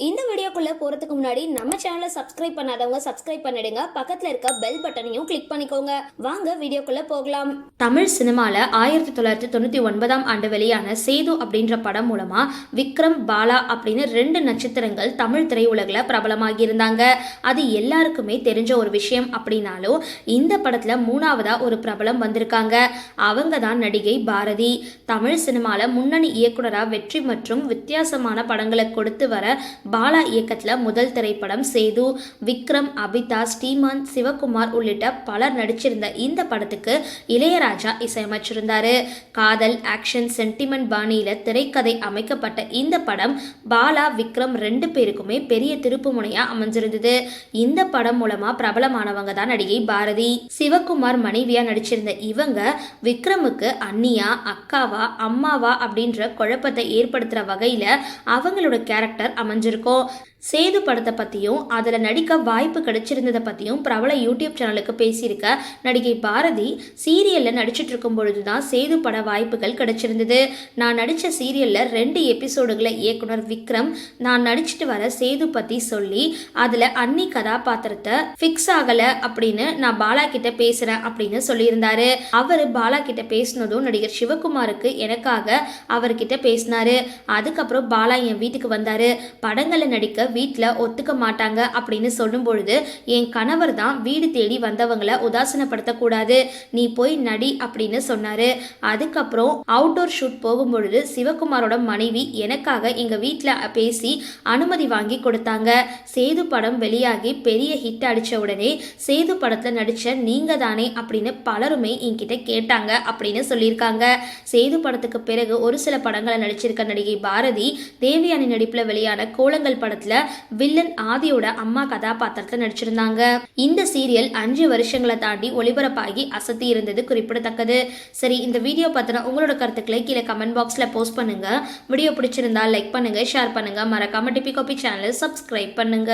இந்த வீடியோக்குள்ள போறதுக்கு முன்னாடி நம்ம சேனலை சப்ஸ்கிரைப் பண்ணாதவங்க சப்ஸ்கிரைப் பண்ணிடுங்க, பக்கத்துல இருக்க பெல் பட்டனையும் கிளிக் பண்ணிக்கோங்க. வாங்க வீடியோக்குள்ள போகலாம். தமிழ் சினிமால 1999ஆம் ஆண்டு வெளியான சேது அப்படின்ற படம் மூலமா விக்ரம், பாலா அப்படின்னு 2 நட்சத்திரங்கள் தமிழ் திரையுலகில் பிரபலமாகி இருந்தாங்க. அது எல்லாருக்குமே தெரிஞ்ச ஒரு விஷயம் அப்படின்னாலும் இந்த படத்துல 3ஆவதா ஒரு பிரபலம் வந்திருக்காங்க. அவங்க தான் நடிகை பாரதி. தமிழ் சினிமால முன்னணி இயக்குனரா வெற்றி மற்றும் வித்தியாசமான படங்களை கொடுத்து வர பாலா இயக்கத்தில் முதல் திரைப்படம் சேது. விக்ரம், அபிதா, ஸ்ரீமான், சிவகுமார் உள்ளிட்ட பலர் நடிச்சிருந்த இந்த படத்துக்கு இளையராஜா இசையமைச்சிருந்தாரு. காதல், ஆக்ஷன், சென்டிமெண்ட் பாணியில திரைக்கதை அமைக்கப்பட்ட இந்த படம் பாலா, விக்ரம் 2 பேருக்குமே பெரிய திருப்பு முனையா அமைஞ்சிருந்தது. இந்த படம் மூலமா பிரபலமானவங்க தான் நடிகை பாரதி. சிவகுமார் மனைவியா நடிச்சிருந்த இவங்க விக்ரமுக்கு அண்ணியா, அக்காவா, அம்மாவா அப்படின்ற குழப்பத்தை ஏற்படுத்துற வகையில அவங்களோட கேரக்டர் அமைஞ்சிருக்கும். சேது படத்தை பற்றியும் அதில் நடிக்க வாய்ப்பு கிடைச்சிருந்ததை பற்றியும் பிரபல யூடியூப் சேனலுக்கு பேசியிருக்க நடிகை பாரதி, சீரியலில் நடிச்சிட்டு இருக்கும் பொழுது தான் சேது பட வாய்ப்புகள் கிடைச்சிருந்தது. நான் நடித்த சீரியலில் 2 எபிசோடுகளை இயக்குனர் விக்ரம் நான் நடிச்சிட்டு வர சேது பற்றி சொல்லி அதில் அன்னி கதாபாத்திரத்தை ஃபிக்ஸ் ஆகலை அப்படின்னு நான் பாலா கிட்ட பேசுகிறேன் அப்படின்னு சொல்லியிருந்தாரு. அவர் பாலா கிட்ட பேசினதும் நடிகர் சிவகுமாருக்கு எனக்காக அவர்கிட்ட பேசினாரு. அதுக்கப்புறம் பாலா என் வீட்டுக்கு வந்தாரு. படங்களை நடிக்க வீட்டில் ஒத்துக்க மாட்டாங்க அப்படின்னு சொல்லும் பொழுது என் கணவர் தான் வீடு தேடி வந்தவங்களை உதாசனப்படுத்தக்கூடாது, நீ போய் நடி அப்படின்னு சொன்னாரு. அதுக்கப்புறம் அவுட்டோர் ஷூட் போகும்பொழுது சிவகுமாரோட மனைவி எனக்காக எங்க வீட்டில் பேசி அனுமதி வாங்கி கொடுத்தாங்க. சேது படம் வெளியாகி பெரிய ஹிட் அடிச்ச உடனே சேது படத்துல நடிச்ச நீங்க தானே அப்படின்னு பலருமே என்கிட்ட கேட்டாங்க அப்படின்னு சொல்லியிருக்காங்க. சேது படத்துக்கு பிறகு ஒரு சில படங்களை நடிச்சிருக்க நடிகை பாரதி தேவயானி நடிப்புல வெளியான கோலங்கள் படத்துல வில்லன் ஆதியோட அம்மா கதாபாத்திரத்தில் நடிச்சிருந்தாங்க. இந்த சீரியல் 5 வருஷங்களை தாண்டி ஒளிபரப்பாகி அசத்தி இருந்தது குறிப்பிடத்தக்கது. சரி, இந்த வீடியோ பத்தின உங்களோட கருத்துக்களை கீழே கமெண்ட் பாக்ஸ்ல போஸ்ட் பண்ணுங்க. வீடியோ பிடிச்சிருந்தா லைக் பண்ணுங்க, ஷேர் பண்ணுங்க, மறக்காம டிபி காபி சேனலை சப்ஸ்கிரைப் பண்ணுங்க.